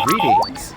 Greetings.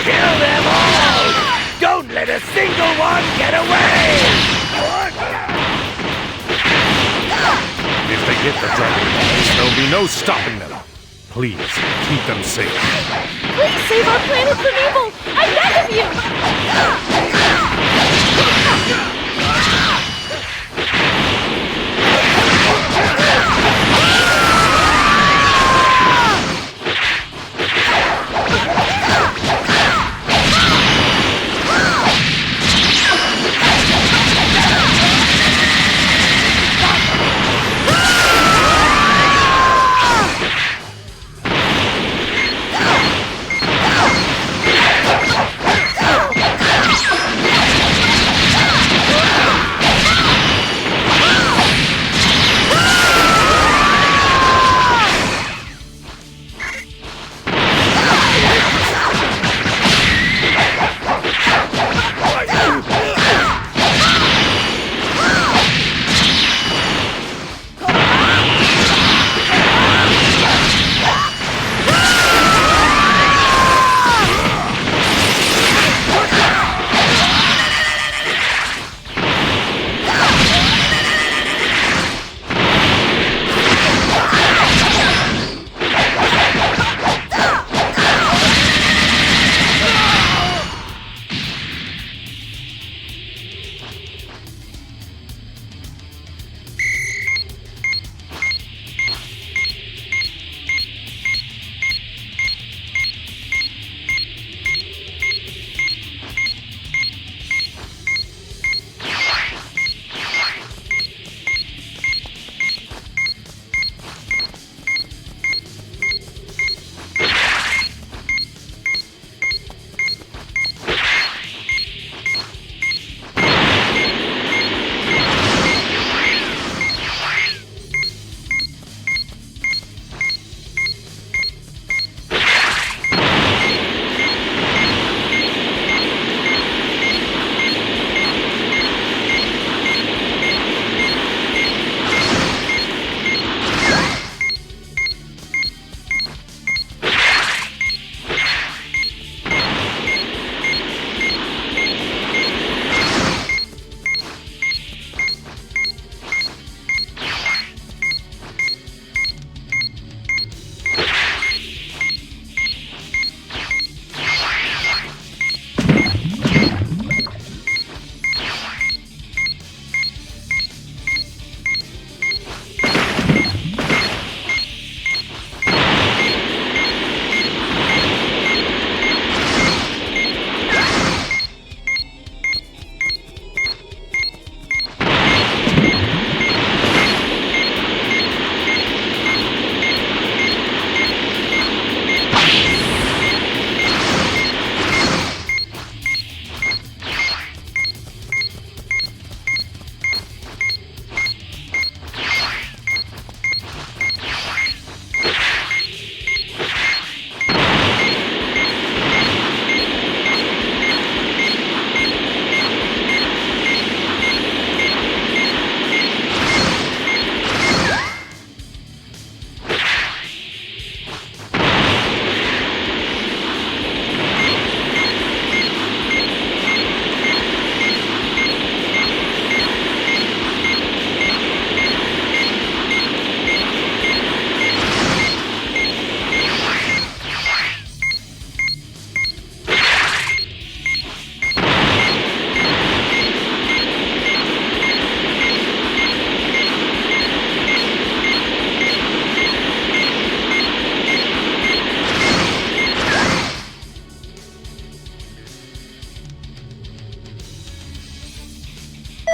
Kill them all! Don't let a single one get away! If they get the Dragon Balls, there'll be no stopping them. Please, keep them safe. Please save our planet from evil! I beg of you!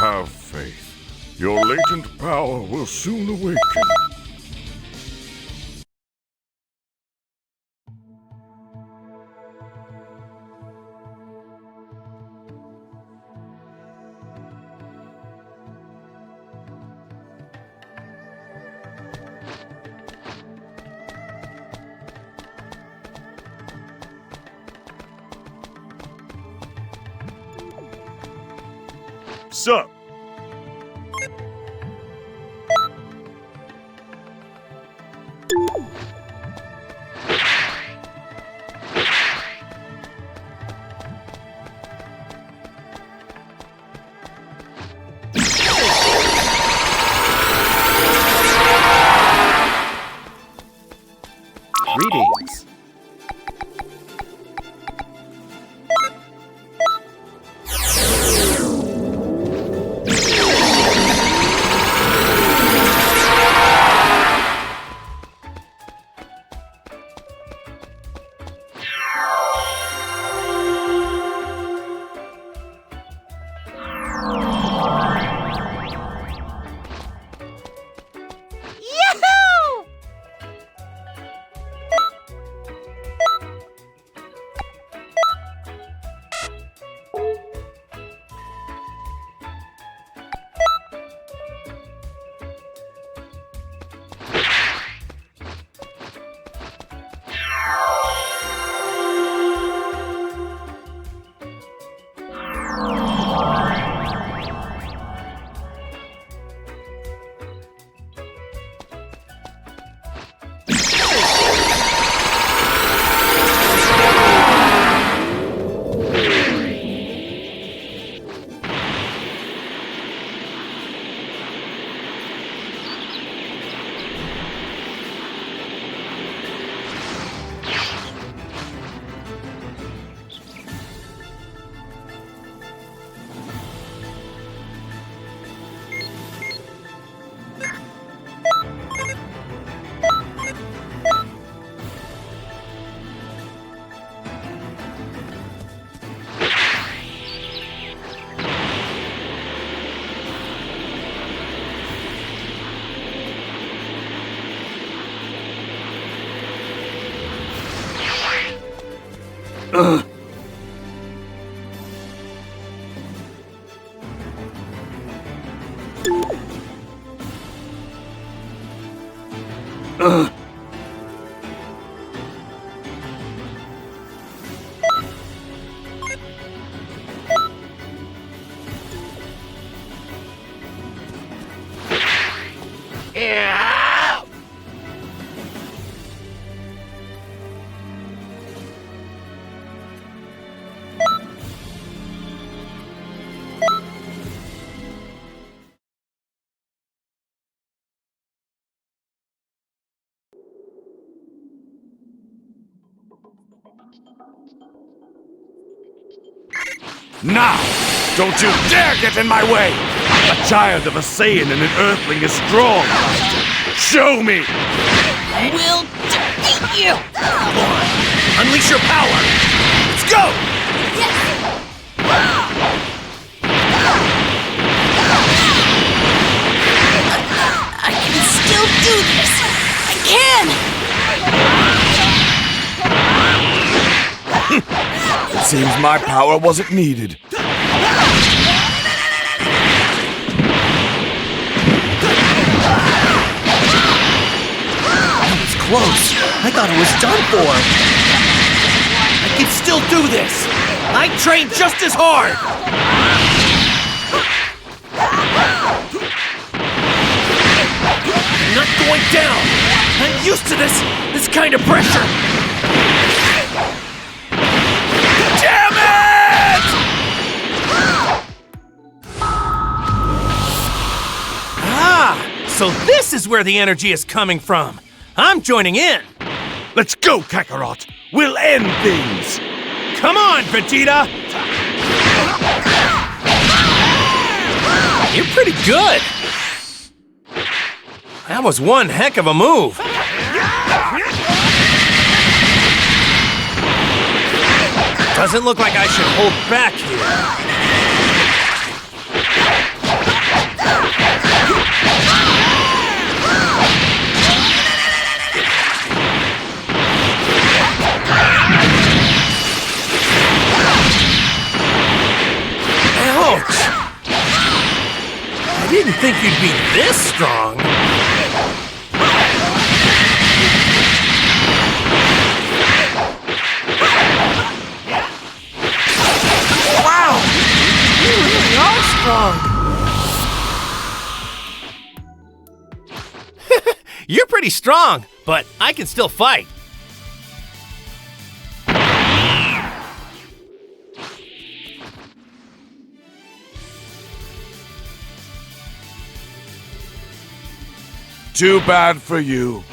Have faith. Your latent power will soon awaken. So, greetings. Yahoo! Now, don't you dare get in my way! A child of a Saiyan and an Earthling is strong! Show me! We'll defeat you! Come on! Unleash your power! Let's go! I can still do this! I can! It seems my power wasn't needed. That was close. I thought it was done for. I can still do this. I trained just as hard. I'm not going down. I'm used to this kind of pressure. Damn it! Ah, so this is where the energy is coming from. I'm joining in. Let's go, Kakarot! We'll end things! Come on, Vegeta! You're pretty good. That was one heck of a move. Doesn't look like I should hold back here. I didn't think you'd be this strong. Wow! You really are strong. You're pretty strong, but I can still fight. Too bad for you.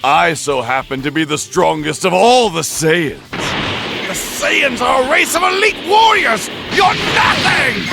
I so happen to be the strongest of all the Saiyans. The Saiyans are a race of elite warriors! You're nothing!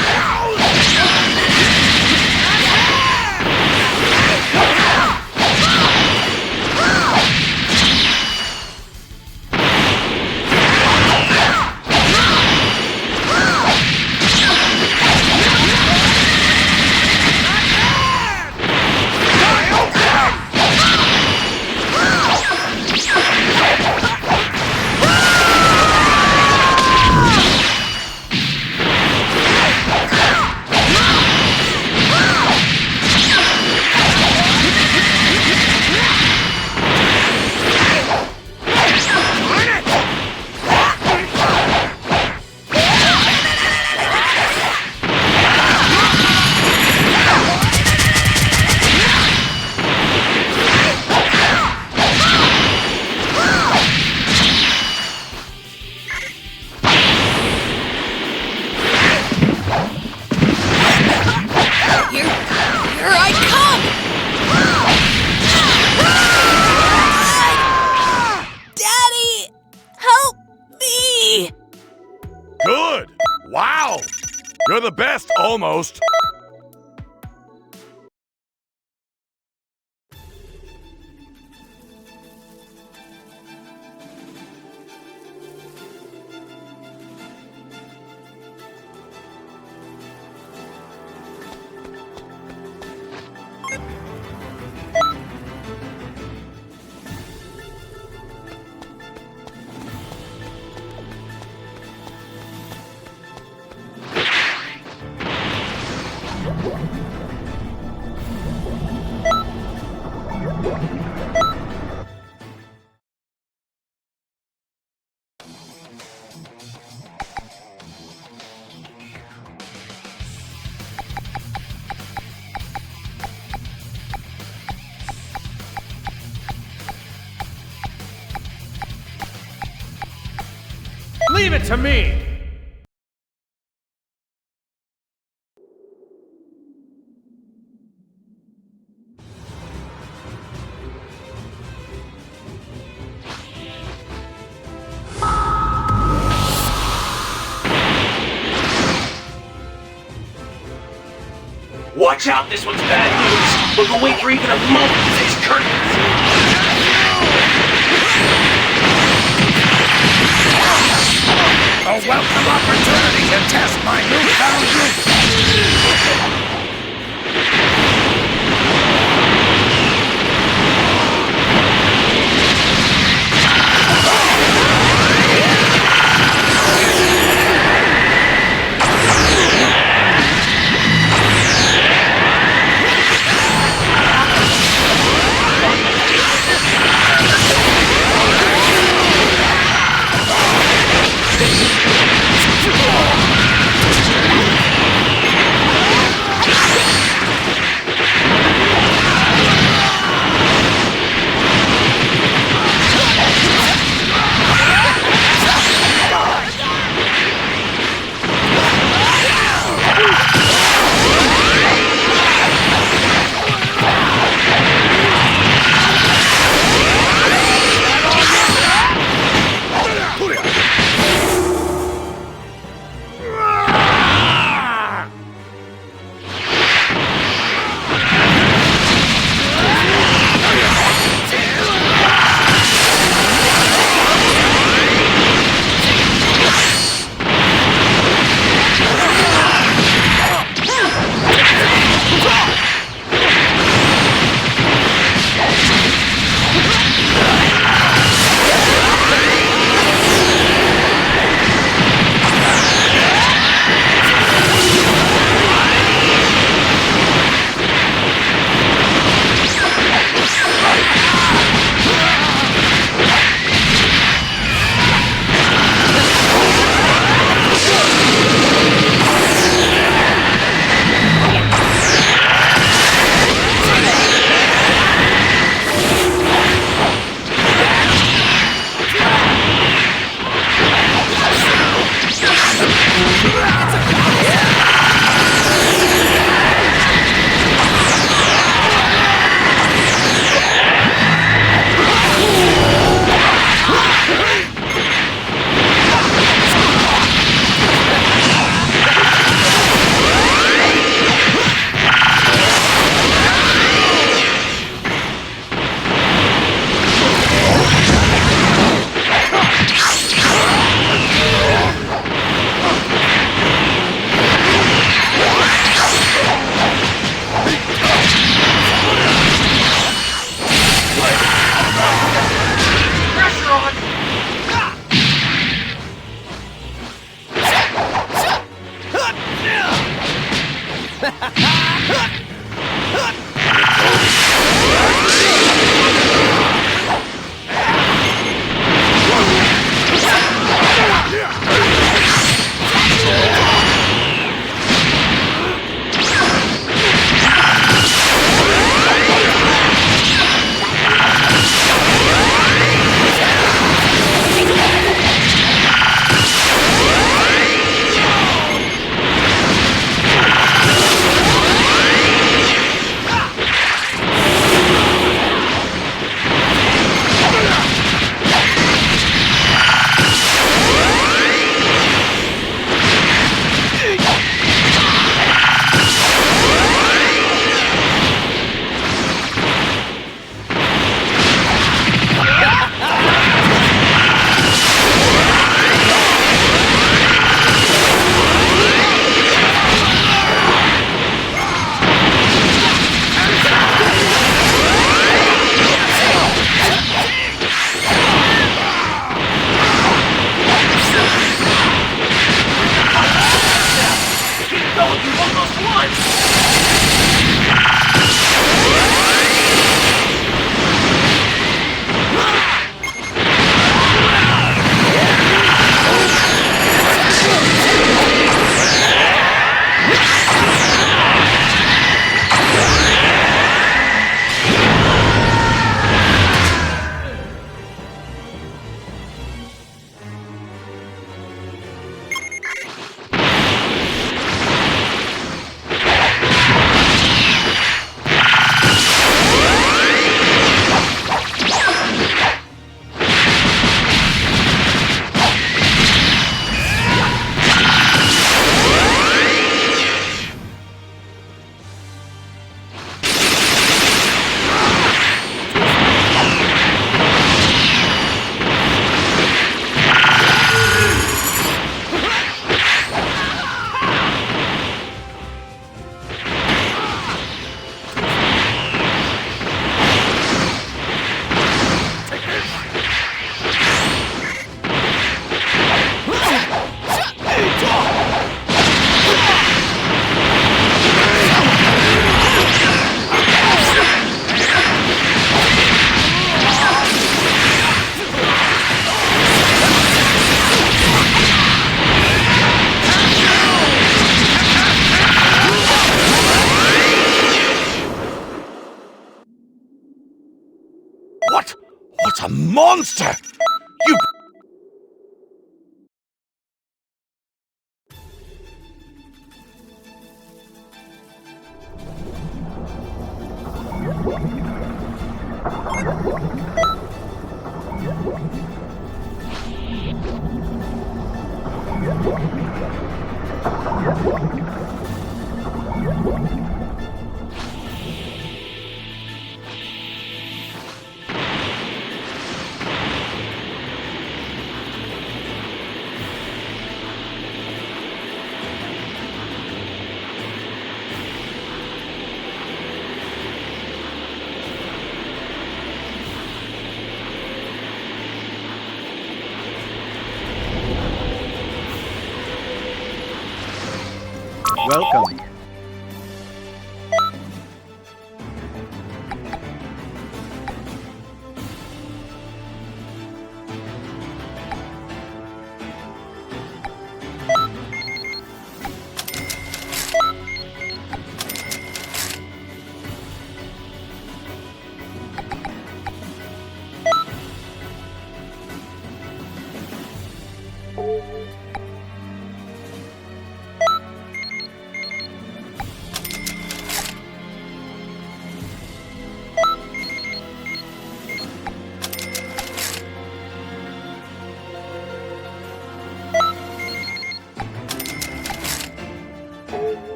Here I come! Daddy! Help me! Good! Wow! You're the best, almost. Leave it to me! Watch out, this one's bad news. Look away for even a moment to face curtains. A welcome opportunity to test my newfound youth! What a monster! You... Welcome.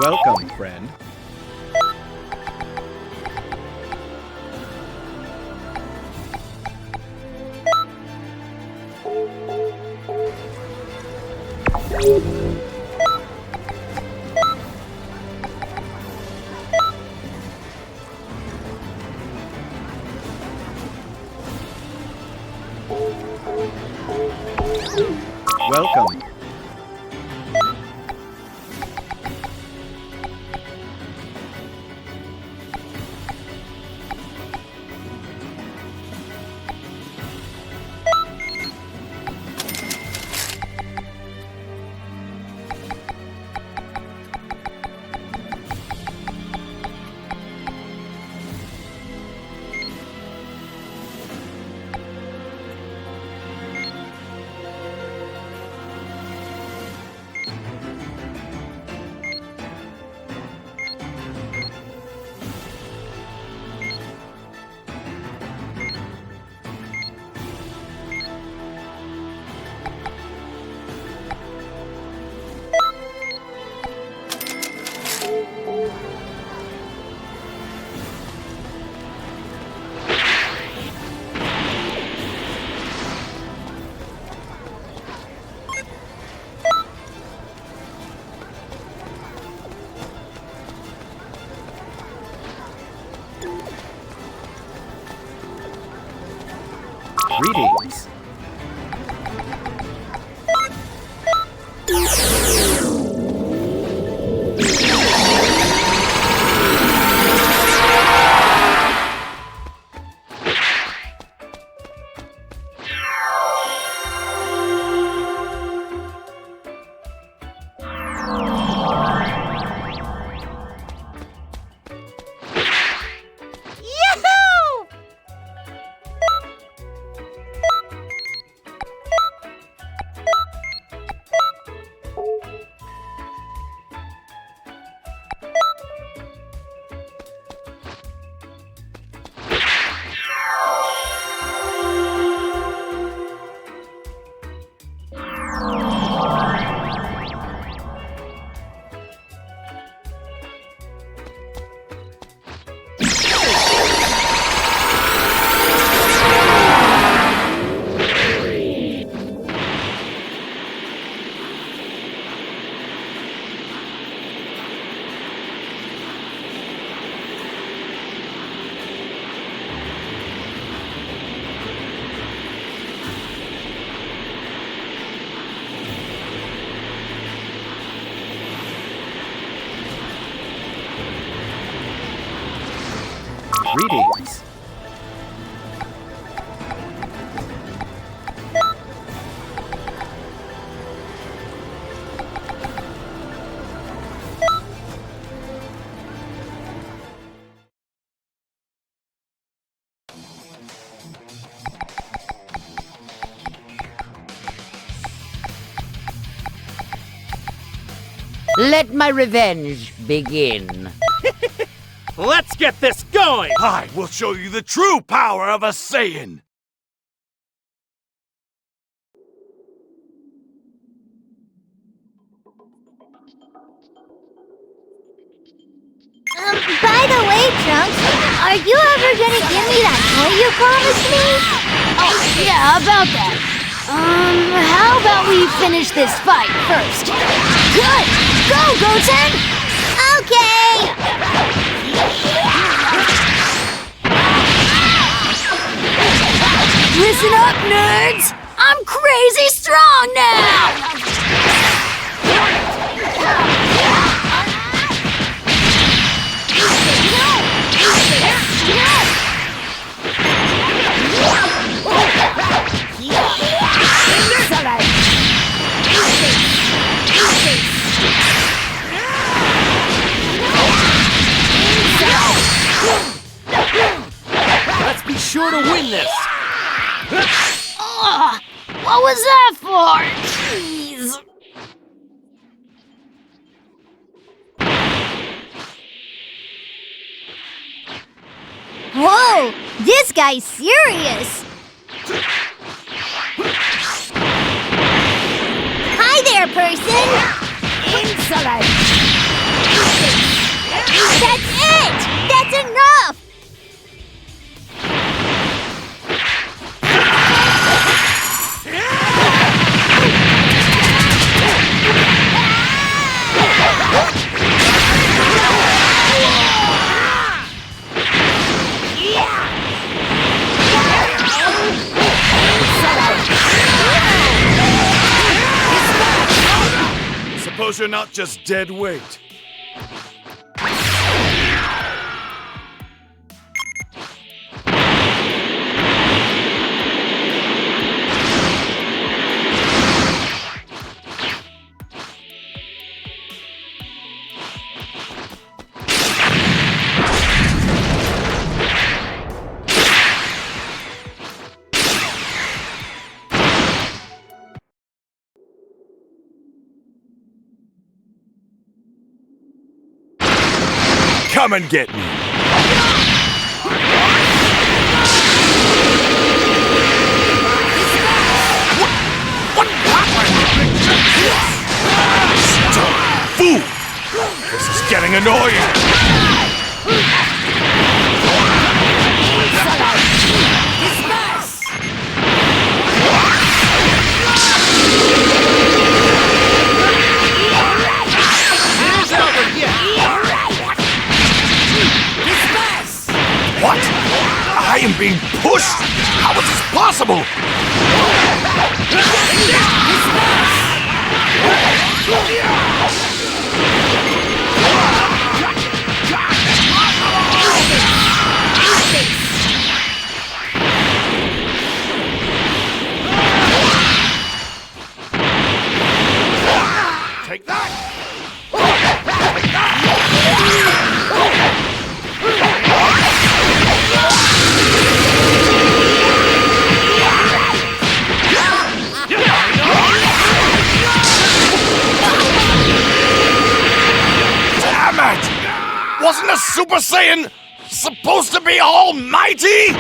Welcome, friend. Welcome. Greetings. Greetings. Let my revenge begin. Let's get this going! I will show you the true power of a Saiyan! By the way, Trunks, are you ever gonna give me that toy you promised me? Oh, yeah, about that. How about we finish this fight first? Good! Go, Goten! Okay! Listen up, nerds! I'm crazy strong now! Let's be sure to win this! What was that for? Jeez. Whoa! This guy's serious! Hi there, person! Insolent! That's it! That's enough! Suppose you're not just dead weight. Come and get me! What happened? Stop, fool! This is getting annoying! What? I am being pushed? How is this possible? Take that! Wasn't a Super Saiyan supposed to be almighty?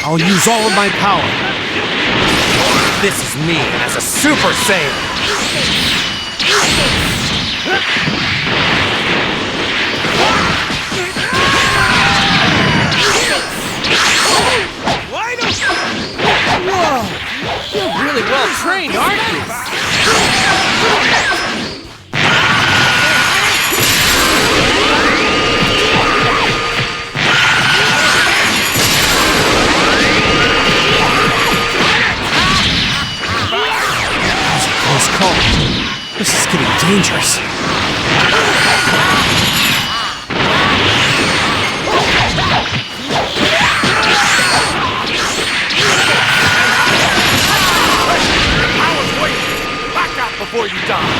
I'll use all of my power. This is me as a Super Saiyan. Whoa! You're really well trained, aren't you? This is getting dangerous. I was waiting! Back out before you die!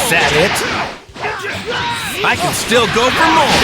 Is that it? I can still go for more.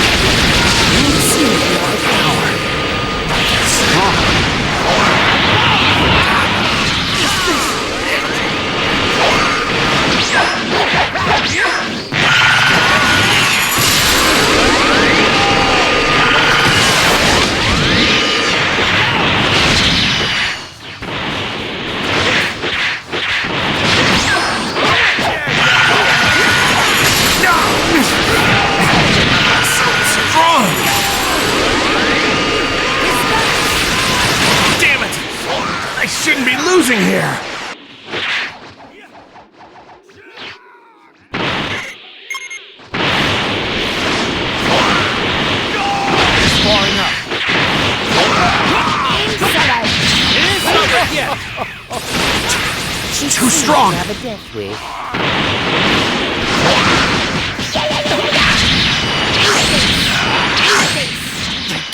Shouldn't be losing here! strong! Have a death wish.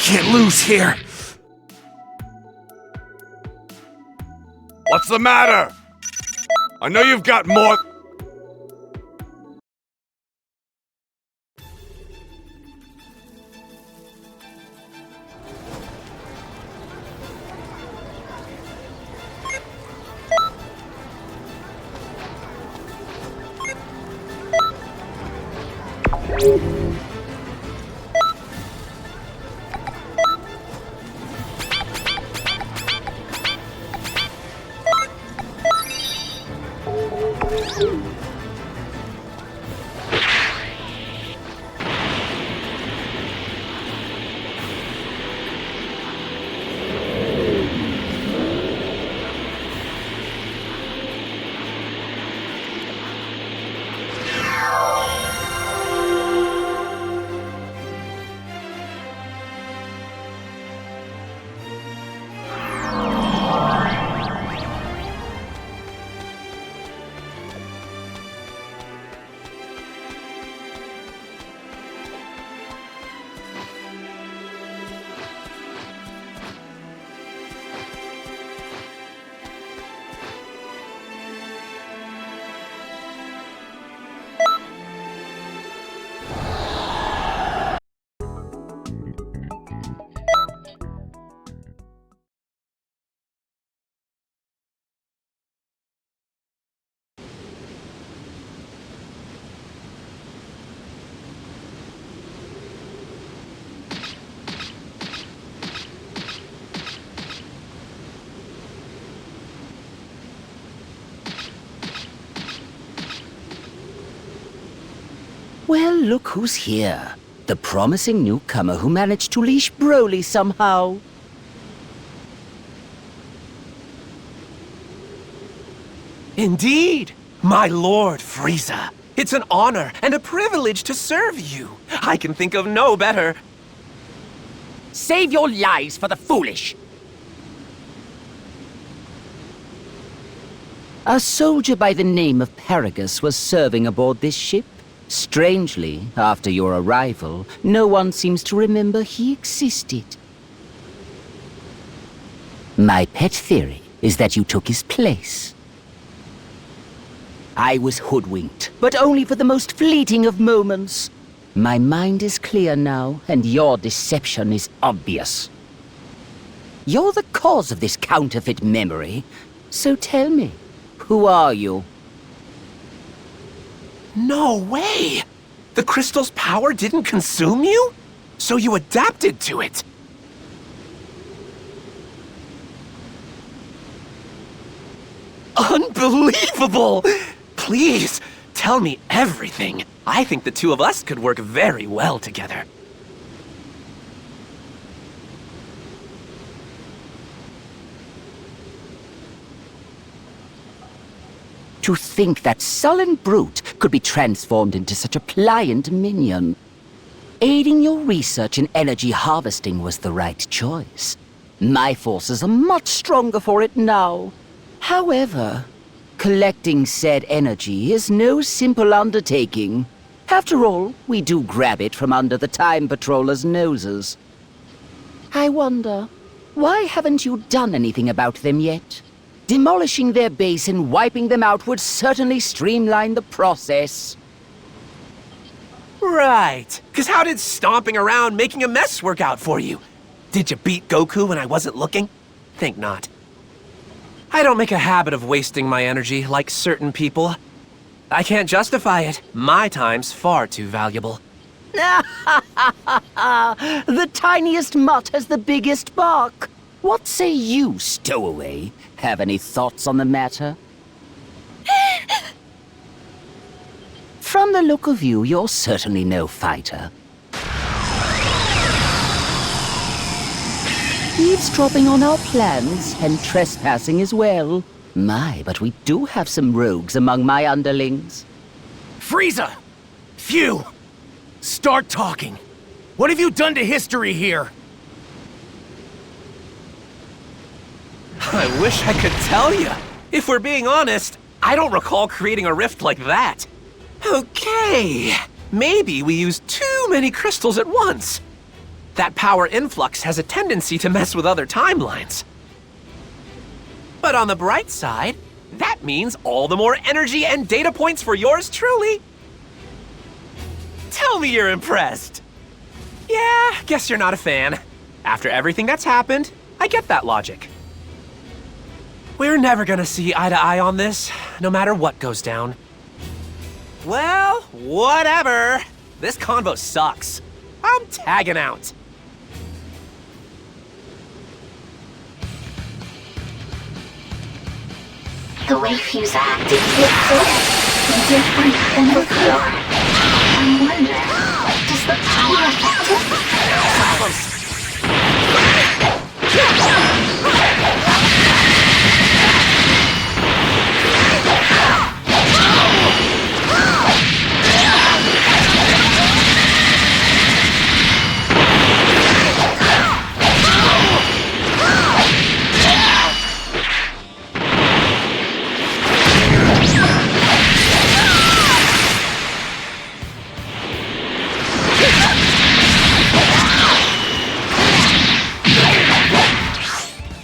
Can't lose here. What's the matter? I know you've got more. Well, look who's here. The promising newcomer who managed to leash Broly somehow. Indeed, my Lord Frieza. It's an honor and a privilege to serve you. I can think of no better. Save your lies for the foolish. A soldier by the name of Paragus was serving aboard this ship. Strangely, after your arrival, no one seems to remember he existed. My pet theory is that you took his place. I was hoodwinked, but only for the most fleeting of moments. My mind is clear now, and your deception is obvious. You're the cause of this counterfeit memory, so tell me, who are you? No way! The crystal's power didn't consume you? So you adapted to it! Unbelievable! Please, tell me everything. I think the two of us could work very well together. To think that sullen brute could be transformed into such a pliant minion. Aiding your research in energy harvesting was the right choice. My forces are much stronger for it now. However, collecting said energy is no simple undertaking. After all, we do grab it from under the Time Patrollers' noses. I wonder, why haven't you done anything about them yet? Demolishing their base and wiping them out would certainly streamline the process. Right. Because how did stomping around making a mess work out for you? Did you beat Goku when I wasn't looking? Think not. I don't make a habit of wasting my energy like certain people. I can't justify it. My time's far too valuable. The tiniest mutt has the biggest bark. What say you, stowaway? Have any thoughts on the matter? From the look of you, you're certainly no fighter. Eavesdropping on our plans and trespassing as well. My, but we do have some rogues among my underlings. Frieza! Phew! Start talking. What have you done to history here? I wish I could tell you. If we're being honest, I don't recall creating a rift like that. Okay, maybe we used too many crystals at once. That power influx has a tendency to mess with other timelines. But on the bright side, that means all the more energy and data points for yours truly. Tell me you're impressed. Yeah, guess you're not a fan. After everything that's happened, I get that logic. We're never gonna see eye to eye on this, no matter what goes down. Well, whatever. This convo sucks. I'm tagging out. The way Fuse acted was different than before. I wonder, does the power affect it?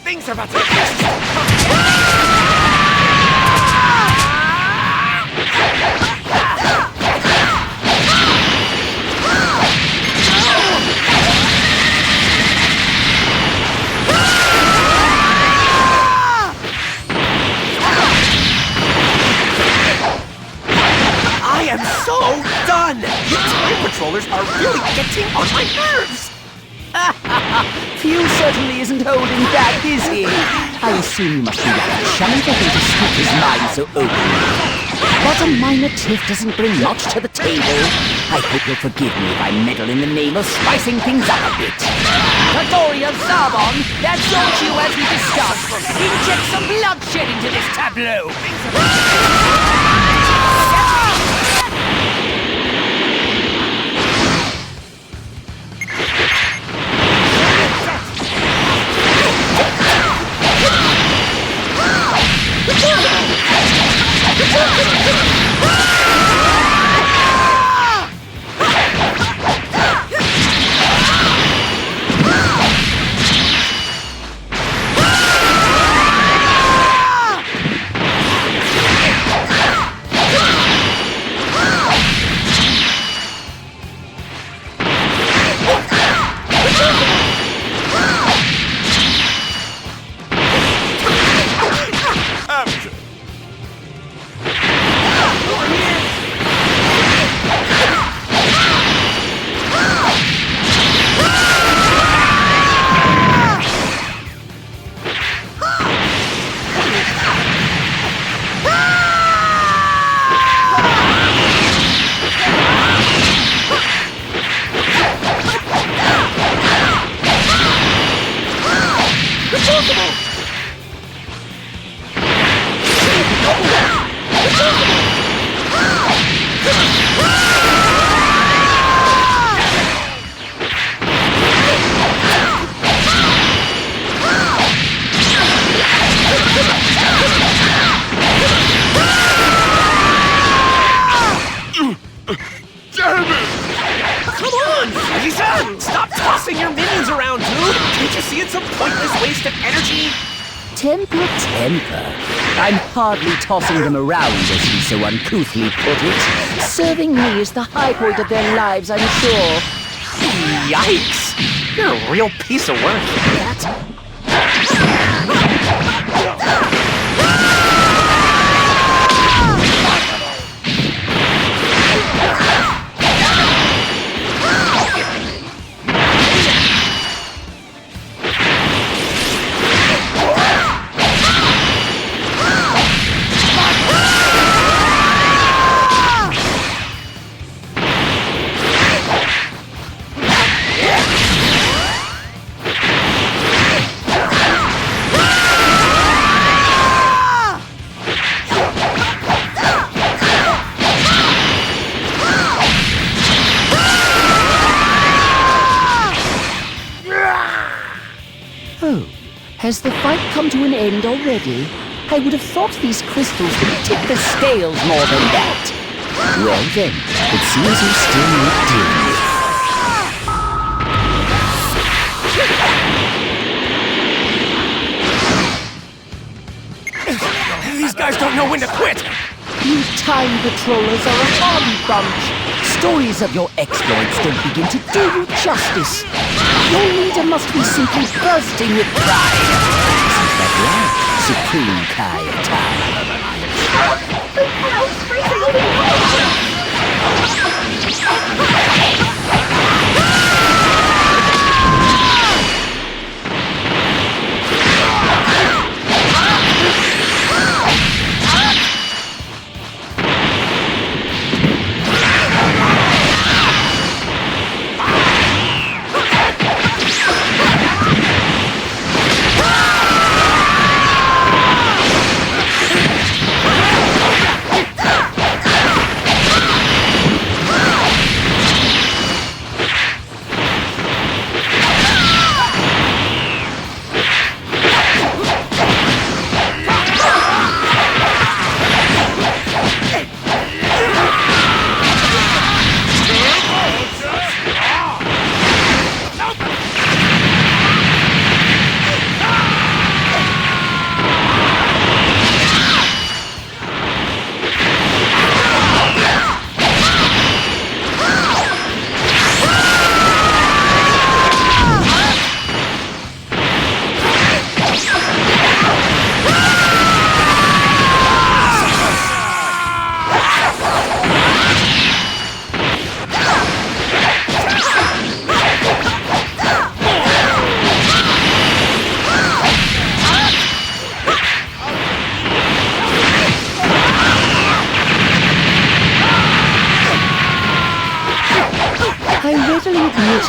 Things are about to... I am so done! You time patrollers are really getting on my nerves! Fuse certainly isn't holding back, is he? I assume you must be rather chummy for him to speak his mind so openly. But a minor tiff doesn't bring much to the table. I hope you'll forgive me if I meddle in the name of spicing things up a bit. Katori of Zarbon, that's your cue as we discussed. Inject some bloodshed into this tableau. Stop tossing your minions around, dude! Can't you see it's a pointless waste of energy? Temper, temper. I'm hardly tossing them around, as he so uncouthly put it. Serving me is the high point of their lives, I'm sure. Yikes! You're a real piece of work, that. Oh, has the fight come to an end already? I would have thought these crystals would tip the scales more than that. Well then, it seems you still need dealing with. These guys don't know when to quit! You time patrollers are a hardy bunch. Stories of your exploits don't begin to do you justice. Your leader must be simply bursting with pride. Isn't that right, Supreme Kai of Time?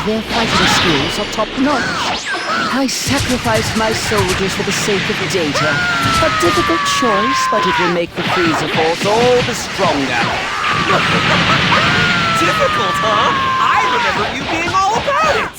Their fighting skills are top-notch. I sacrificed my soldiers for the sake of data. A difficult choice, but it will make the Freezer Force all the stronger. Difficult, huh? I remember you being all about it!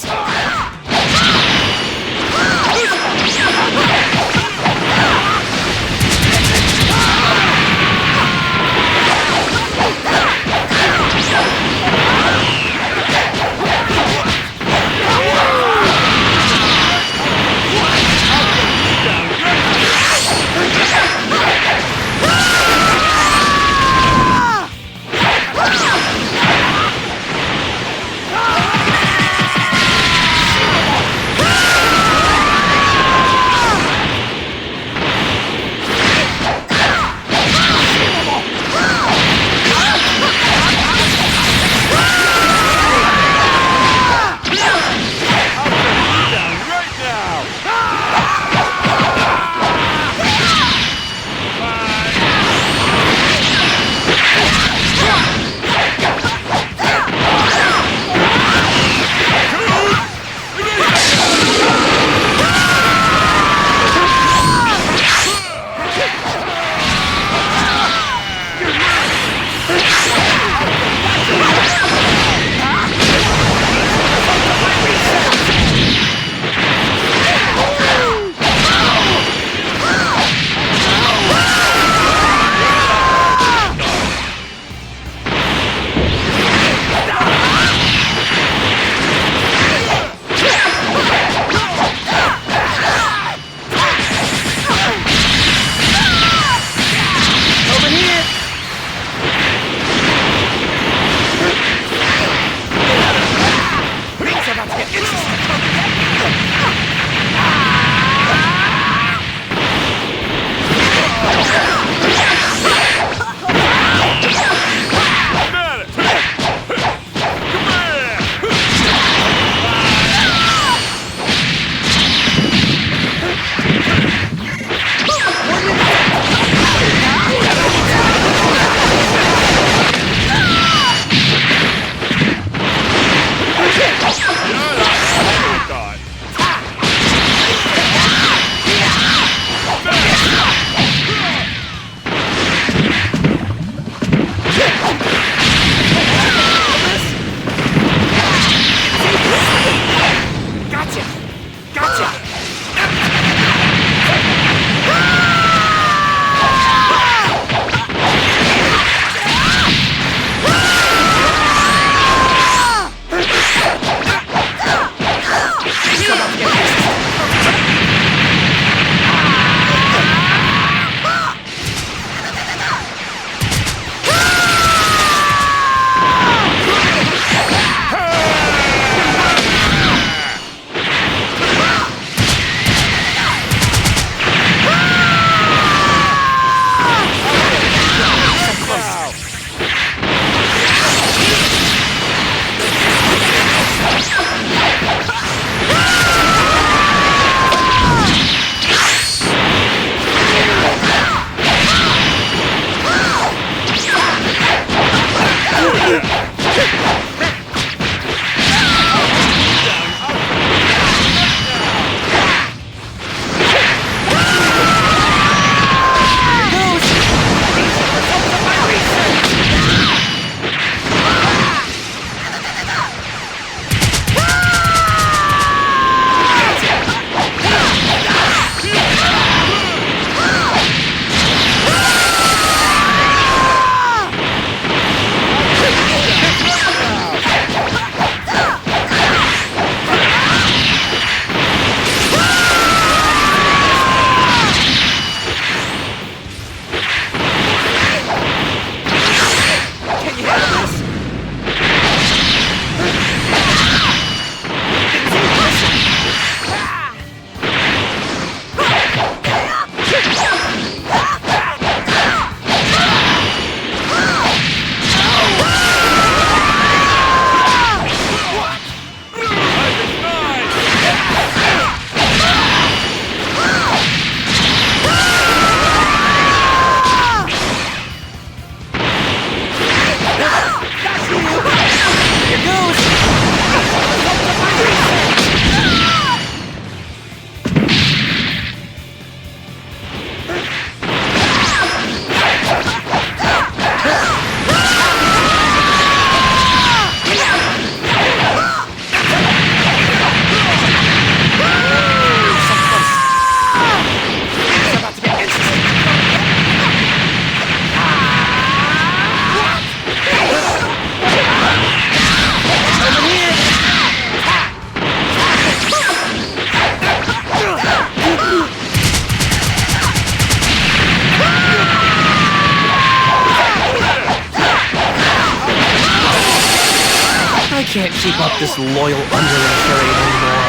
can't keep up this loyal underling charade anymore.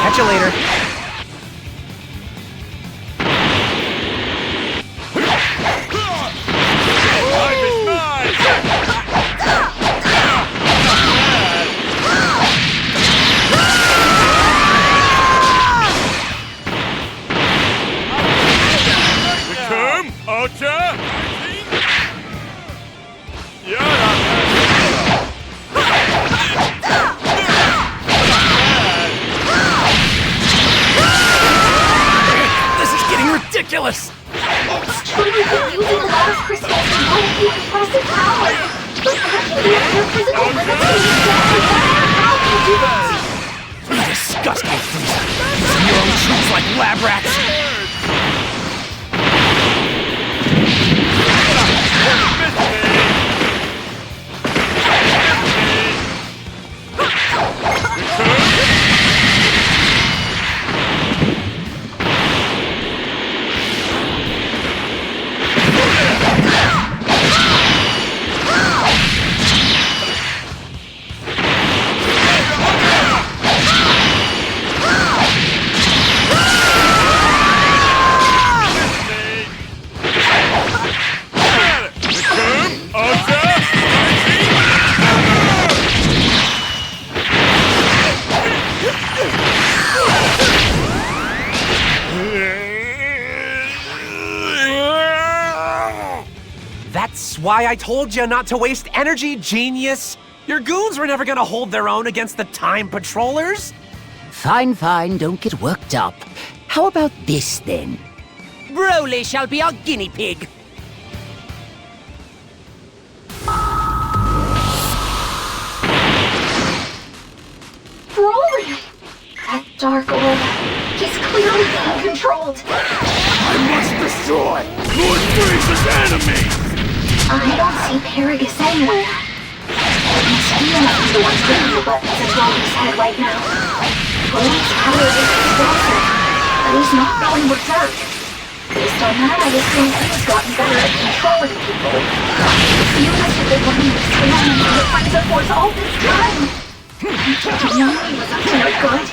Catch you later. Ridiculous! It's true, you've been using a lot of crystals and might be impressive power. But currently, your physical limitations don't how you do it. You disgust me, Frieza. Using your own troops like lab rats. That's why I told you not to waste energy, genius! Your goons were never gonna hold their own against the Time Patrollers! Fine, fine, don't get worked up. How about this, then? Broly shall be our guinea pig. Broly! That Dark Orb. He's clearly being controlled. I must destroy Lord Frieza's enemy! I don't see Paragus anywhere. It's he must be the one putting the weapons in Broly's head right now. Broly's power is explosive, but he's not going berserk. Based on that, I assume he's gotten better at controlling people. You must have been running this command into the Frieza Force all this time. Did you know he was up to no good?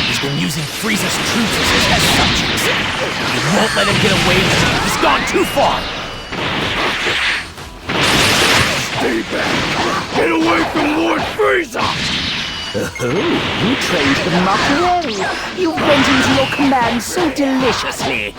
He's been using Frieza's troops as his test subjects. He won't let him get away with it. He's gone too far. Stay back! Get away from Lord Frieza! Oh, you trained the mock well. You went into your command so deliciously.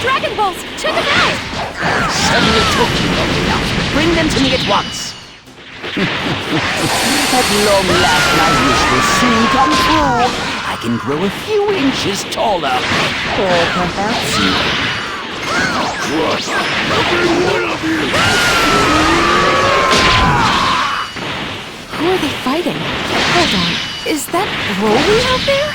Dragon Balls! Check them out! Certainly took you long enough. Bring them to me at once. At long last, my wish will soon come true. I can grow a few inches taller. Or perhaps What? Every one of you! Who are they fighting? Hold on. Is that Broly out there?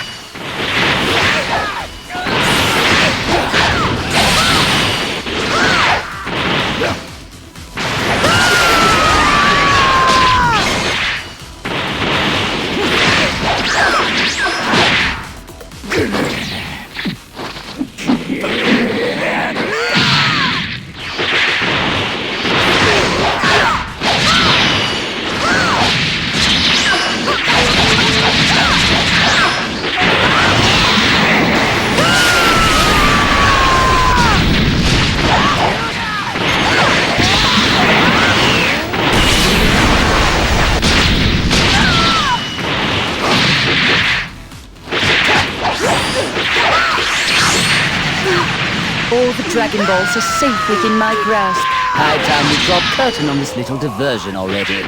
all the Dragon Balls are safe within my grasp. High time we draw curtain on this little diversion already.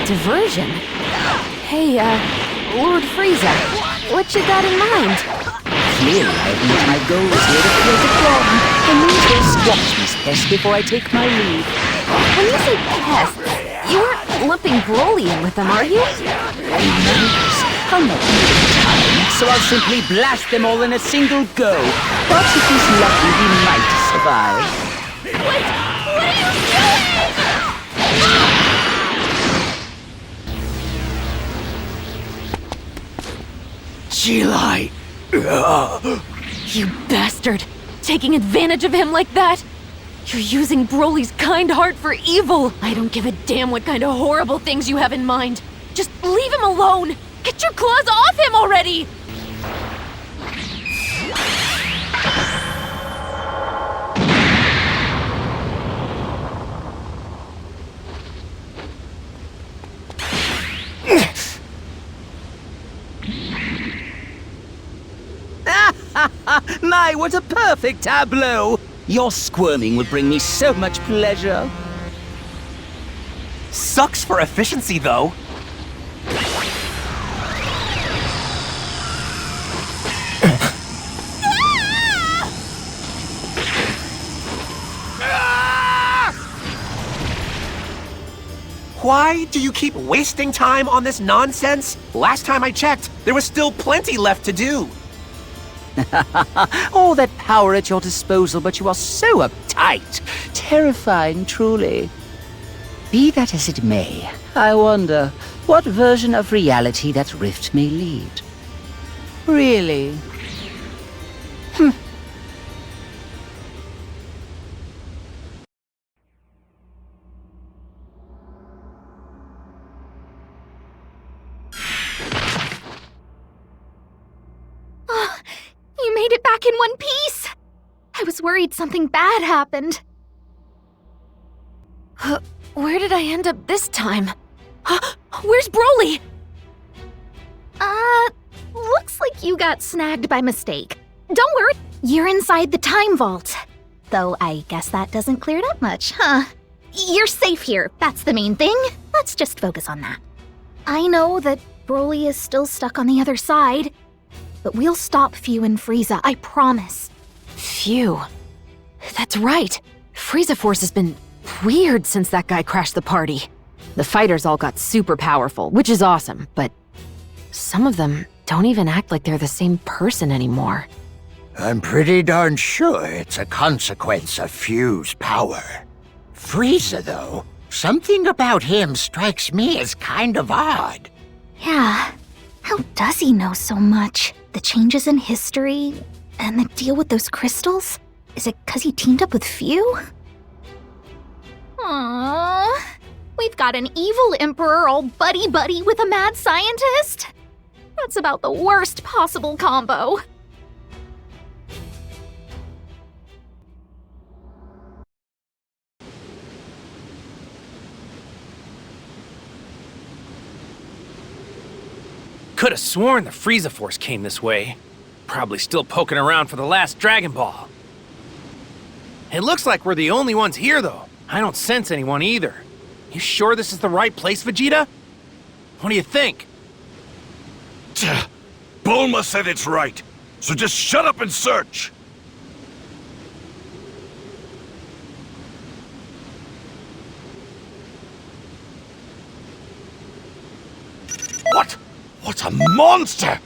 Diversion? Hey, Lord Frieza, what you got in mind? Clearly, I've met my goals here to create a problem. I may as well squash this pest before I take my leave. When you say pests, you aren't lumping Broly in with them, are you? Remembers, I'm not needing time, so I'll simply blast them all in a single go. But if he's lucky, he might survive. What are you doing? G-Light! You bastard! Taking advantage of him like that? You're using Broly's kind heart for evil! I don't give a damn what kind of horrible things you have in mind. Just leave him alone! Get your claws off him already! My, what a perfect tableau! Your squirming will bring me so much pleasure. Sucks for efficiency, though. Why do you keep wasting time on this nonsense? Last time I checked, there was still plenty left to do. All that power at your disposal, but you are so uptight. Terrifying, truly. Be that as it may, I wonder what version of reality that rift may lead. Really? You made it back in one piece! I was worried something bad happened. Where did I end up this time? Where's Broly? Looks like you got snagged by mistake. Don't worry, you're inside the time vault. Though I guess that doesn't clear it up much, huh? You're safe here, that's the main thing. Let's just focus on that. I know that Broly is still stuck on the other side, but we'll stop Fu and Frieza, I promise. Phew. That's right. Frieza Force has been weird since that guy crashed the party. The fighters all got super powerful, which is awesome, but some of them don't even act like they're the same person anymore. I'm pretty darn sure it's a consequence of Fu's power. Frieza, though, something about him strikes me as kind of odd. Yeah, how does he know so much? The changes in history, and the deal with those crystals? Is it 'cause he teamed up with Fu? Aww, we've got an evil emperor all buddy-buddy with a mad scientist? That's about the worst possible combo. Could have sworn the Frieza Force came this way. Probably still poking around for the last Dragon Ball. It looks like we're the only ones here, though. I don't sense anyone either. You sure this is the right place, Vegeta? What do you think? Bulma said it's right, so just shut up and search! What? What a monster!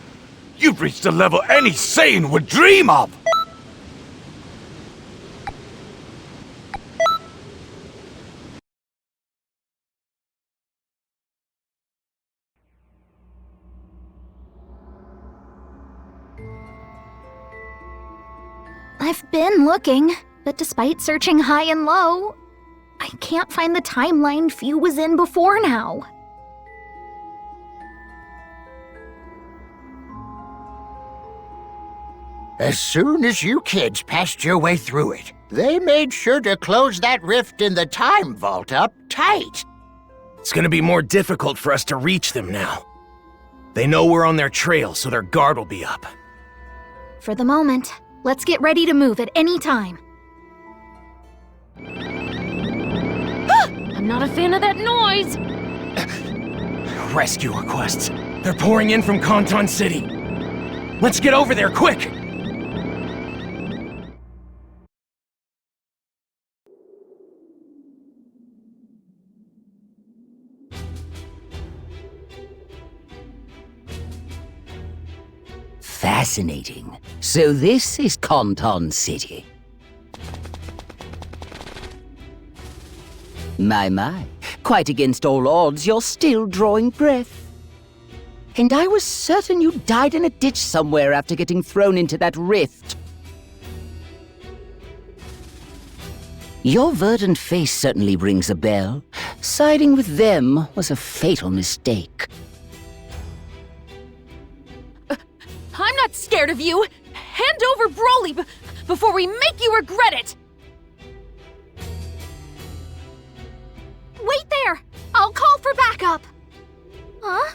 You've reached a level any Saiyan would dream of! I've been looking, but despite searching high and low, I can't find the timeline Fu was in before now. As soon as you kids passed your way through it, they made sure to close that rift in the time vault up tight. It's gonna be more difficult for us to reach them now. They know we're on their trail, so their guard will be up. For the moment, let's get ready to move at any time. I'm not a fan of that noise! Rescue requests. They're pouring in from Kanton City. Let's get over there, quick! Fascinating. So this is Kanton City. My. Quite against all odds, you're still drawing breath. And I was certain you died in a ditch somewhere after getting thrown into that rift. Your verdant face certainly rings a bell. Siding with them was a fatal mistake. I'm not scared of you! Hand over Broly before we make you regret it! Wait there! I'll call for backup! Huh?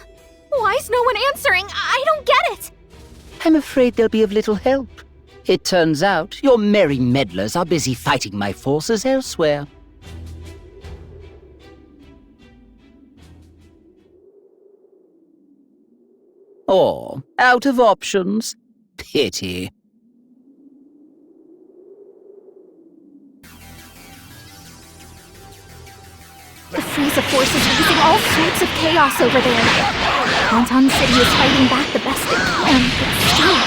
Why is no one answering? I don't get it! I'm afraid they'll be of little help. It turns out your merry meddlers are busy fighting my forces elsewhere. Or out of options. Pity. The Frieza force is raising all sorts of chaos over there. Kanton City is fighting back the best it can, but still.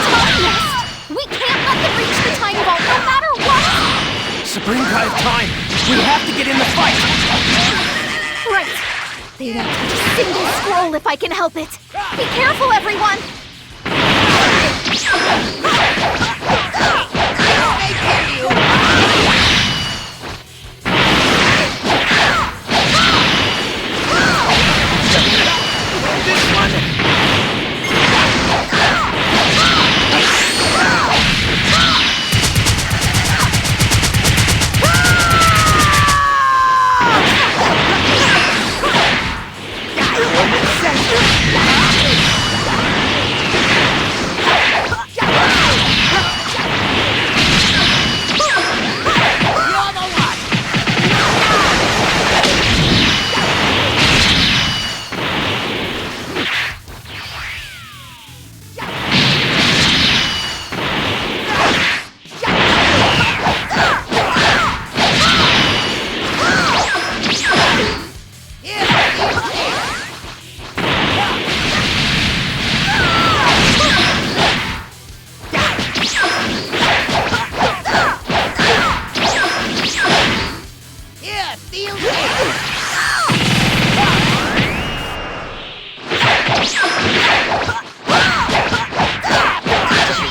Time Nest! We can't let them reach the time vault no matter what! Supreme Kai of Time! We have to get in the fight! Right. They won't touch a single scroll if I can help it. Be careful, everyone!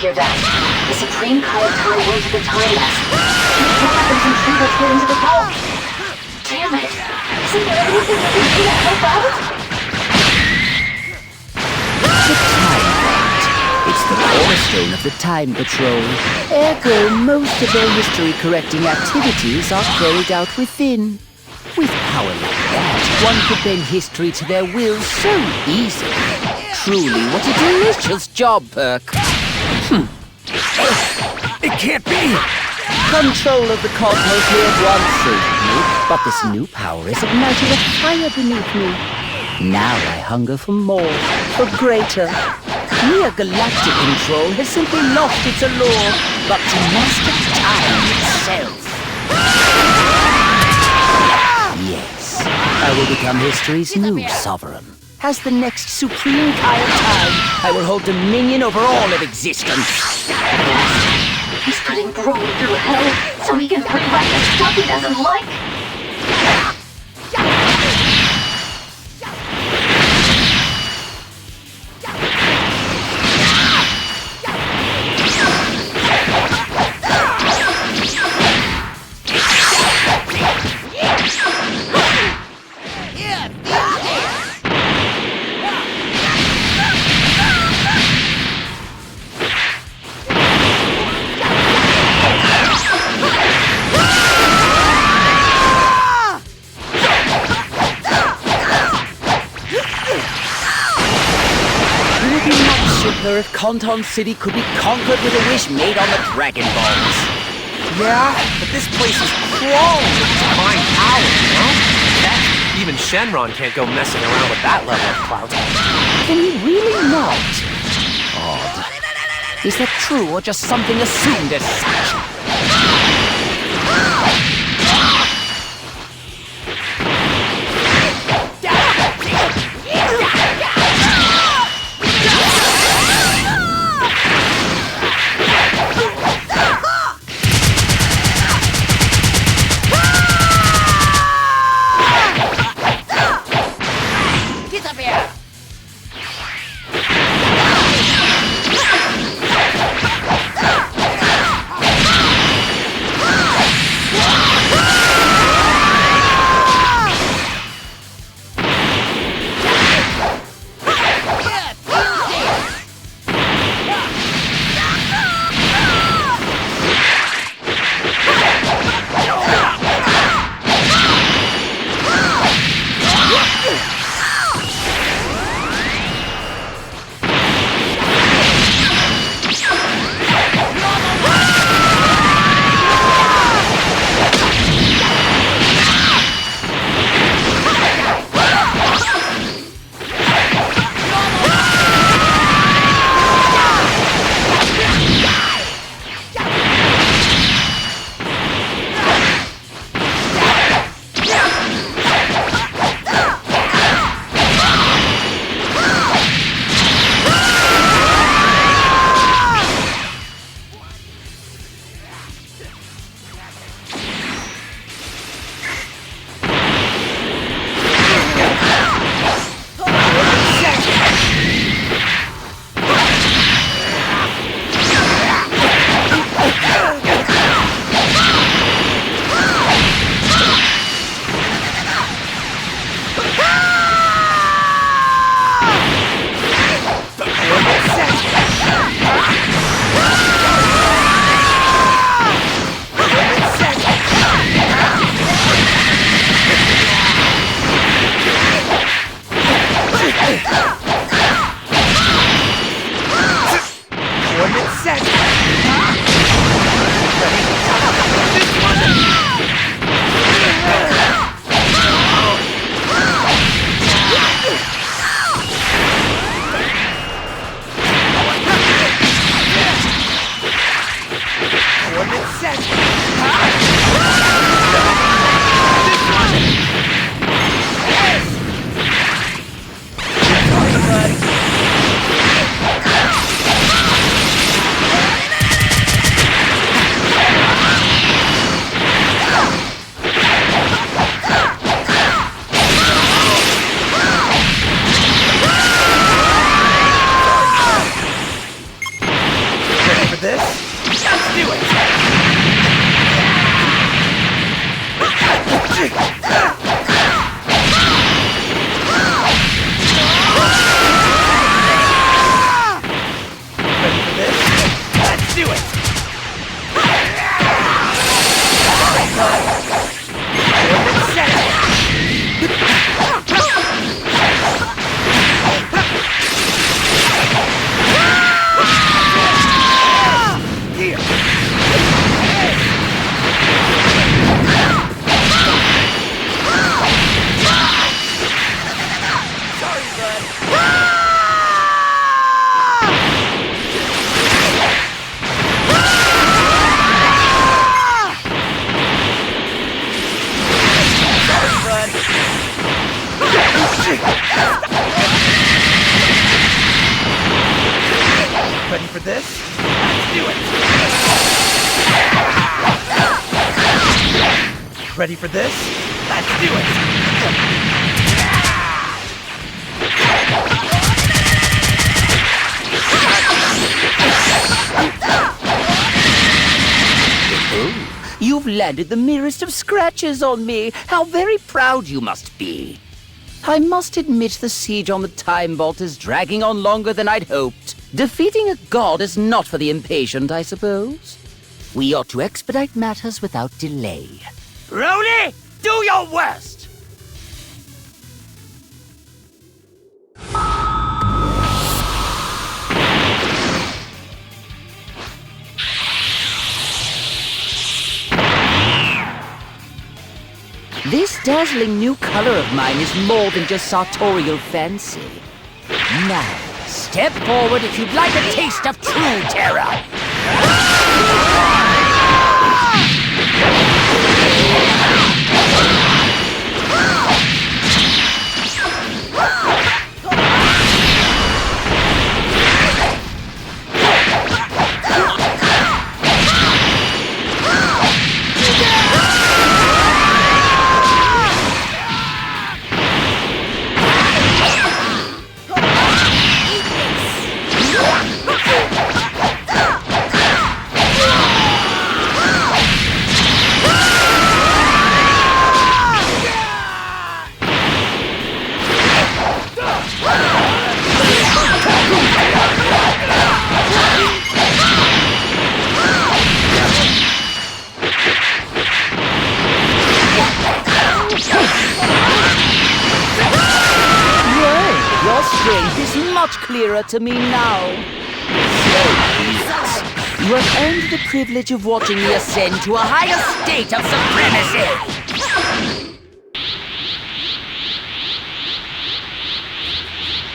The Supreme Kai of Time went to the time nest. It looked like there's some trinkets put into the vault. Damn it! Isn't there anything we can do to help out? The Time Vault. It's the cornerstone of the Time Patrol. Ergo, most of their history-correcting activities are carried out within. With power like that, one could bend history to their will so easily. Truly, what a delicious job, Perk. It can't be! Control of the cosmos here once saved me, but this new power has ignited a fire beneath me. Now I hunger for more, for greater. Mere galactic control has simply lost its allure, but to master time itself. Yes, I will become history's new sovereign. As the next supreme Kai of time, I will hold dominion over all of existence. He's putting Broly through hell so he can bring back the stuff he doesn't like. If Conton City could be conquered with a wish made on the Dragon Balls. Yeah, but this place is crawling with divine power, you know? Heck, even Shenron can't go messing around with that level of clout. Can he really not? Odd. Is that true or just something assumed as such? Ready for this? Let's do it! Ready for this? Let's do it! You've landed the merest of scratches on me. How very proud you must be. I must admit the siege on the Time Vault is dragging on longer than I'd hoped. Defeating a god is not for the impatient, I suppose. We ought to expedite matters without delay. Broly, do your worst! This dazzling new color of mine is more than just sartorial fancy. Now, step forward if you'd like a taste of true terror. Clearer to me now. So, Jesus, you have earned the privilege of watching me ascend to a higher state of supremacy.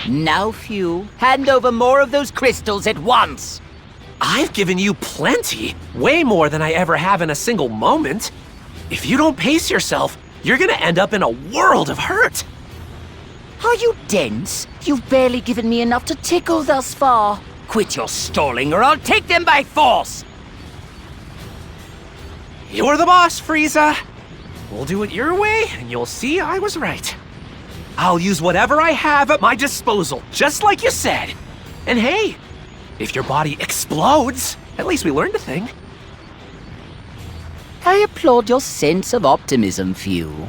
Now, Few, hand over more of those crystals at once. I've given you plenty. Way more than I ever have in a single moment. If you don't pace yourself, you're gonna end up in a world of hurt. Are you dense? You've barely given me enough to tickle thus far. Quit your stalling or I'll take them by force! You're the boss, Frieza. We'll do it your way, and you'll see I was right. I'll use whatever I have at my disposal, just like you said. And hey, if your body explodes, at least we learned a thing. I applaud your sense of optimism, Few.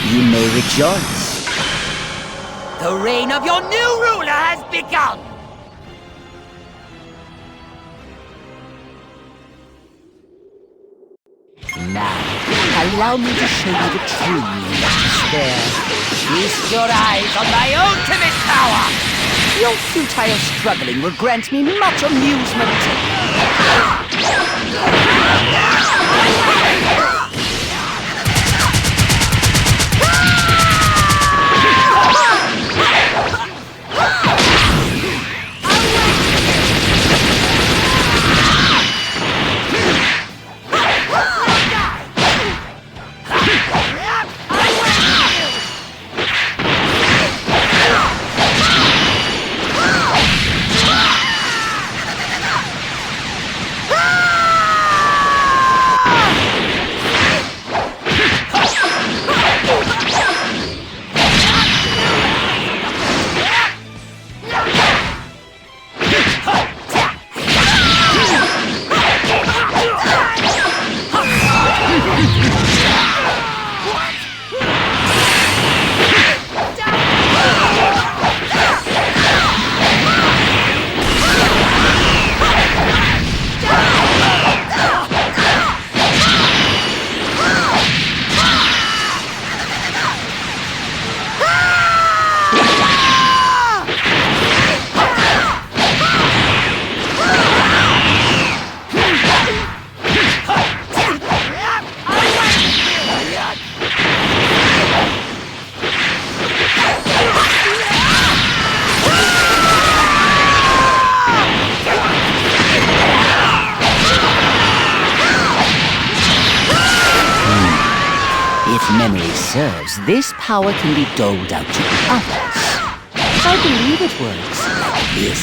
You may rejoice. The reign of your new ruler has begun! Now, allow me to show you the true meaning of despair. Feast your eyes on my ultimate power! Your futile struggling will grant me much amusement. memory serves, this power can be doled out to others. I believe it works like this.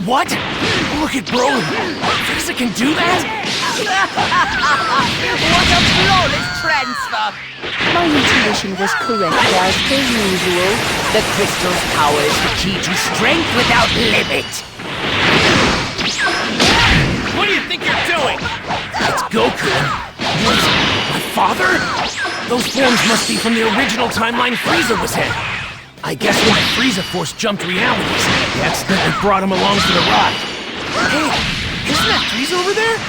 What? Look at Broly! Frieza can do that? What a flawless transfer! My intuition was correct as per usual. The crystal's power is the key to strength without limit. What do you think you're doing? It's Goku. What? My father? Those forms must be from the original timeline Frieza was in. I guess when the Frieza Force jumped realities, they accidentally brought him along for the ride. Hey, isn't that Frieza over there?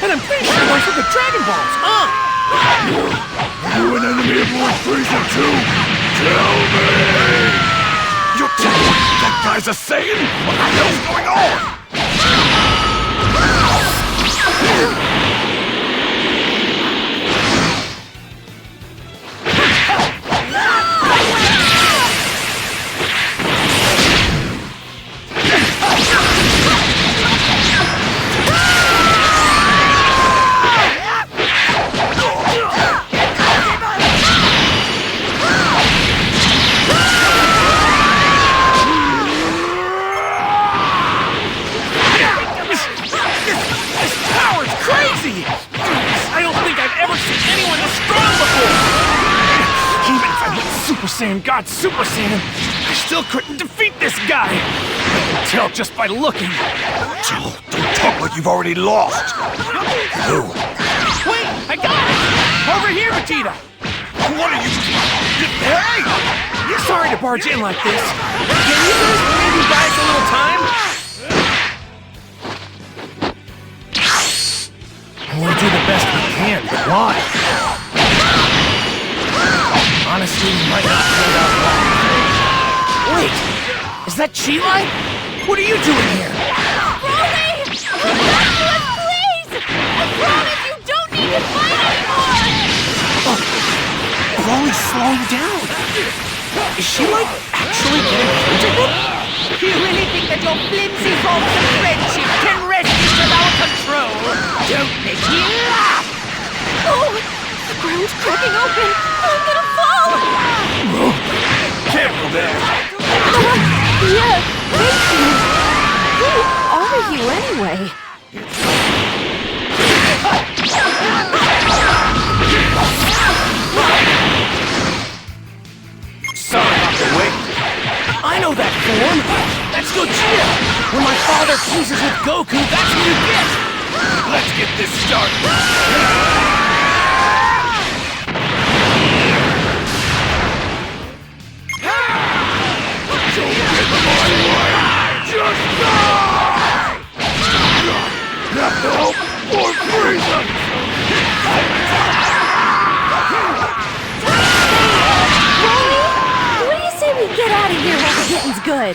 And I'm pretty sure those are the Dragon Balls, huh? Are you an enemy of Lord Frieza too? Tell me! You're telling me that guy's a Saiyan? What the hell's going on? God Super Saiyan, I still couldn't defeat this guy. I can tell just by looking. Don't talk like you've already lost. No. Wait, I got it! Over here, Vegeta! What are you... Hey! You're sorry to barge in like this. Can you guys maybe buy us a little time? We'll do the best we can, but why? Honestly, we might not hold out long. Wait! Is that Chi-Lai? What are you doing here? Broly! Come back to us, please! I promise you don't need to fight anymore! Oh, Broly's slowing down. Is she, like, actually getting into him? You really think that your flimsy forms of friendship can rescue without control? Don't make me laugh! Oh! The ground's cracking open! I'm gonna fall! Careful there! Yeah, thank you! Who are you, anyway? Sorry about the wait. I know that form! That's Gogeta! When my father fuses with Goku, that's what you get! Let's get this started! Just die! Have to help Lord Frieza! What do you say we get out of here while the getting's good?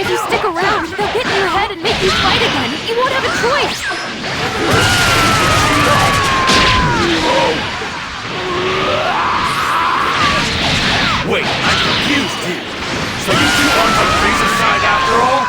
If you stick around, they'll get in your head and make you fight again. You won't have a choice. Wait, I'm confused here. So you two aren't on Frieza's side after all?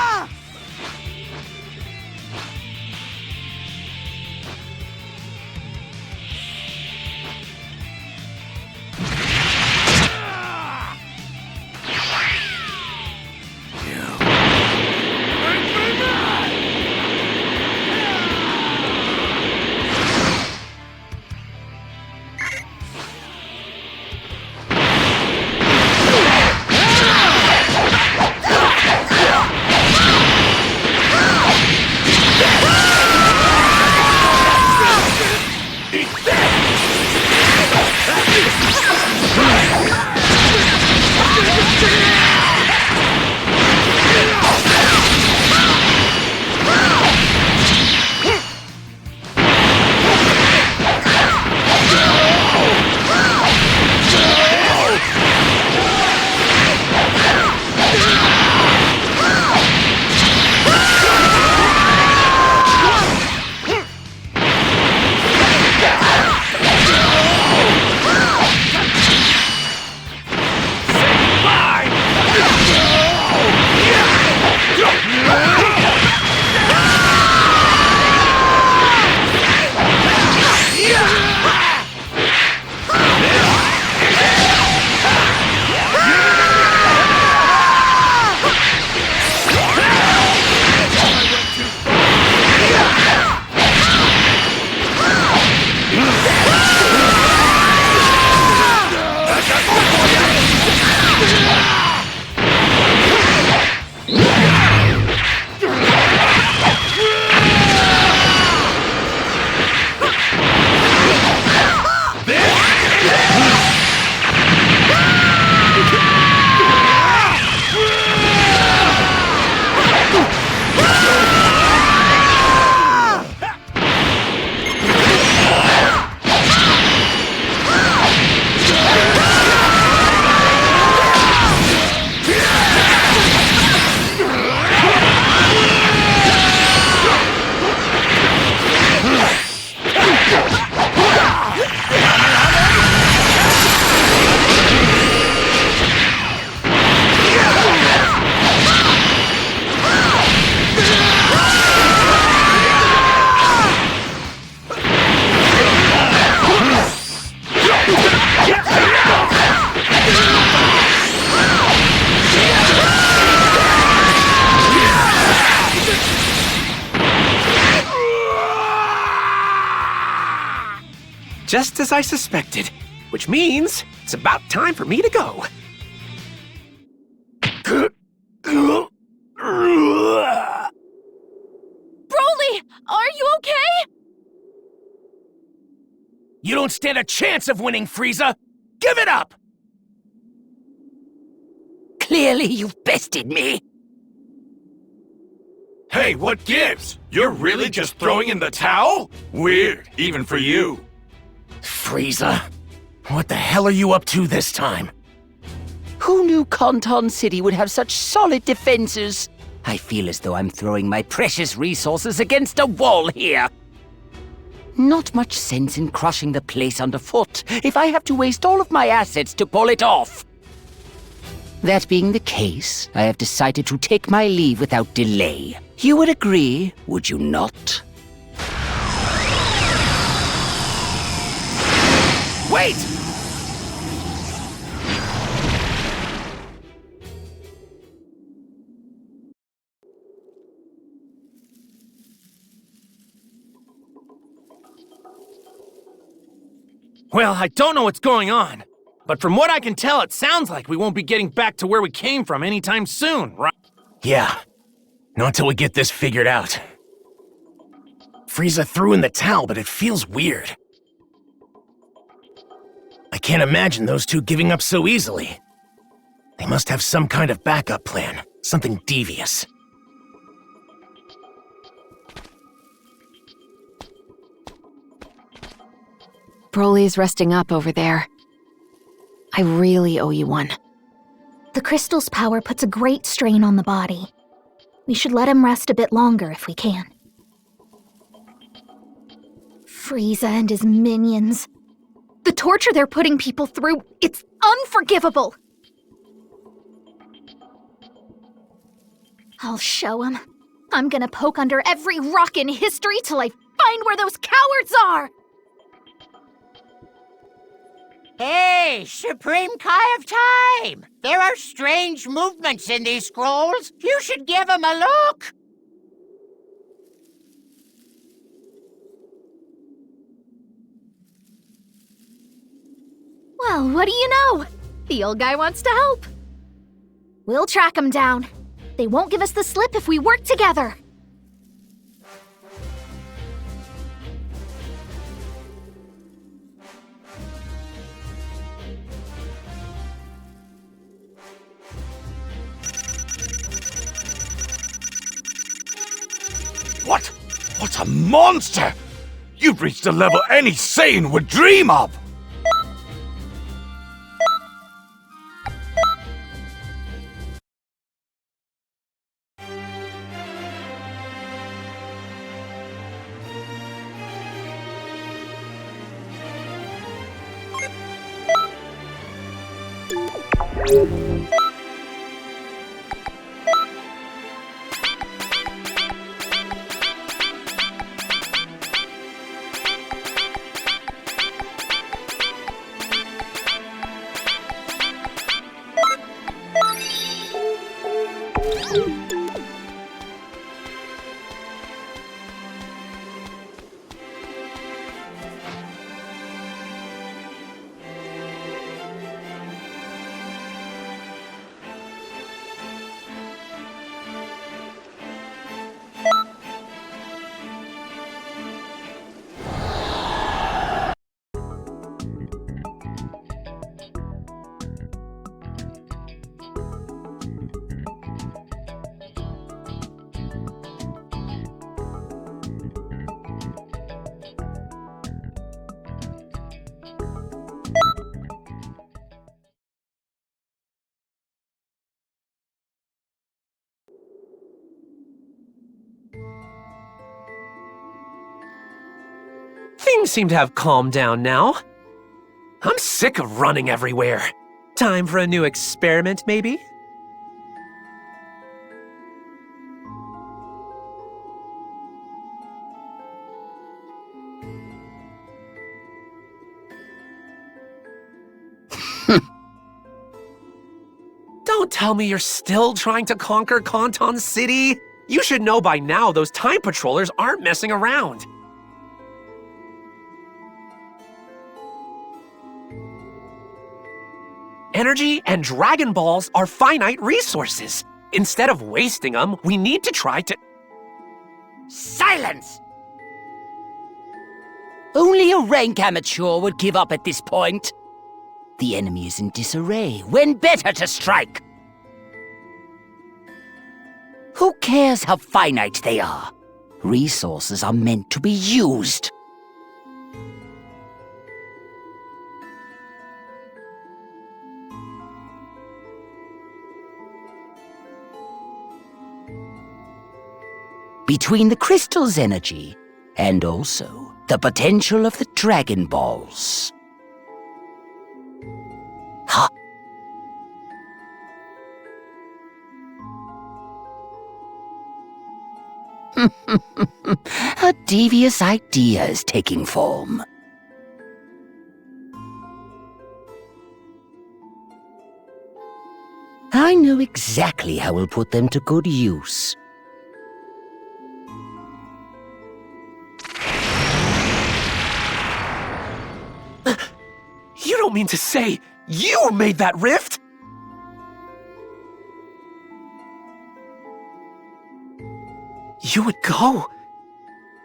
just as I suspected, which means it's about time for me to go. Broly, are you okay? You don't stand a chance of winning, Frieza! Give it up! Clearly you've bested me. Hey, what gives? You're really just throwing in the towel? Weird, even for you. Frieza, what the hell are you up to this time? Who knew Canton City would have such solid defenses? I feel as though I'm throwing my precious resources against a wall here. Not much sense in crushing the place underfoot if I have to waste all of my assets to pull it off. That being the case, I have decided to take my leave without delay. You would agree, would you not? Wait! Well, I don't know what's going on, but from what I can tell, it sounds like we won't be getting back to where we came from anytime soon, right? Yeah, not until we get this figured out. Frieza threw in the towel, but it feels weird. I can't imagine those two giving up so easily. They must have some kind of backup plan, something devious. Broly's resting up over there. I really owe you one. The crystal's power puts a great strain on the body. We should let him rest a bit longer if we can. Frieza and his minions. The torture they're putting people through, it's unforgivable! I'll show him. I'm gonna poke under every rock in history till I find where those cowards are! Hey, Supreme Kai of Time! There are strange movements in these scrolls. You should give them a look. Well, what do you know? The old guy wants to help. We'll track him down. They won't give us the slip if we work together. What? What a monster! You've reached a level any Saiyan would dream of! Things seem to have calmed down now. I'm sick of running everywhere. Time for a new experiment, maybe? Don't tell me you're still trying to conquer Canton City. You should know by now those time patrollers aren't messing around. energy and Dragon Balls are finite resources. Instead of wasting them, we need to try to... Silence! Only a rank amateur would give up at this point. The enemy is in disarray. When better to strike? Who cares how finite they are? Resources are meant to be used. Between the crystal's energy and also the potential of the Dragon Balls. Ha! A devious idea is taking form. I know exactly how we'll put them to good use. You don't mean to say you made that rift? You would go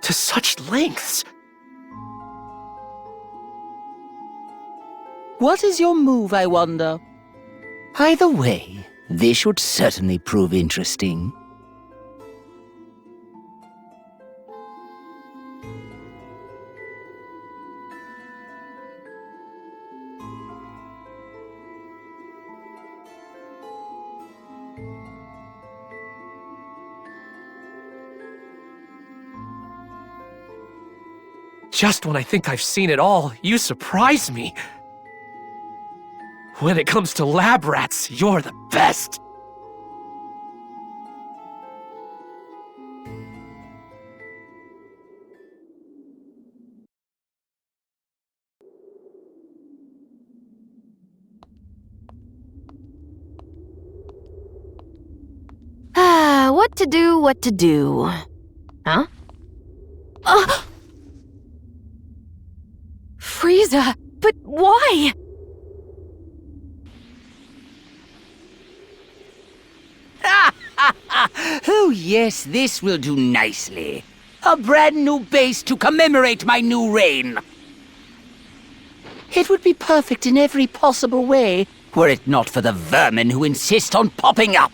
to such lengths. What is your move, I wonder? Either way, this should certainly prove interesting. Just when I think I've seen it all, you surprise me. When it comes to lab rats, you're the best. What to do, what to do. Huh? Frieza, but why? Oh yes, this will do nicely. A brand new base to commemorate my new reign. It would be perfect in every possible way, were it not for the vermin who insist on popping up.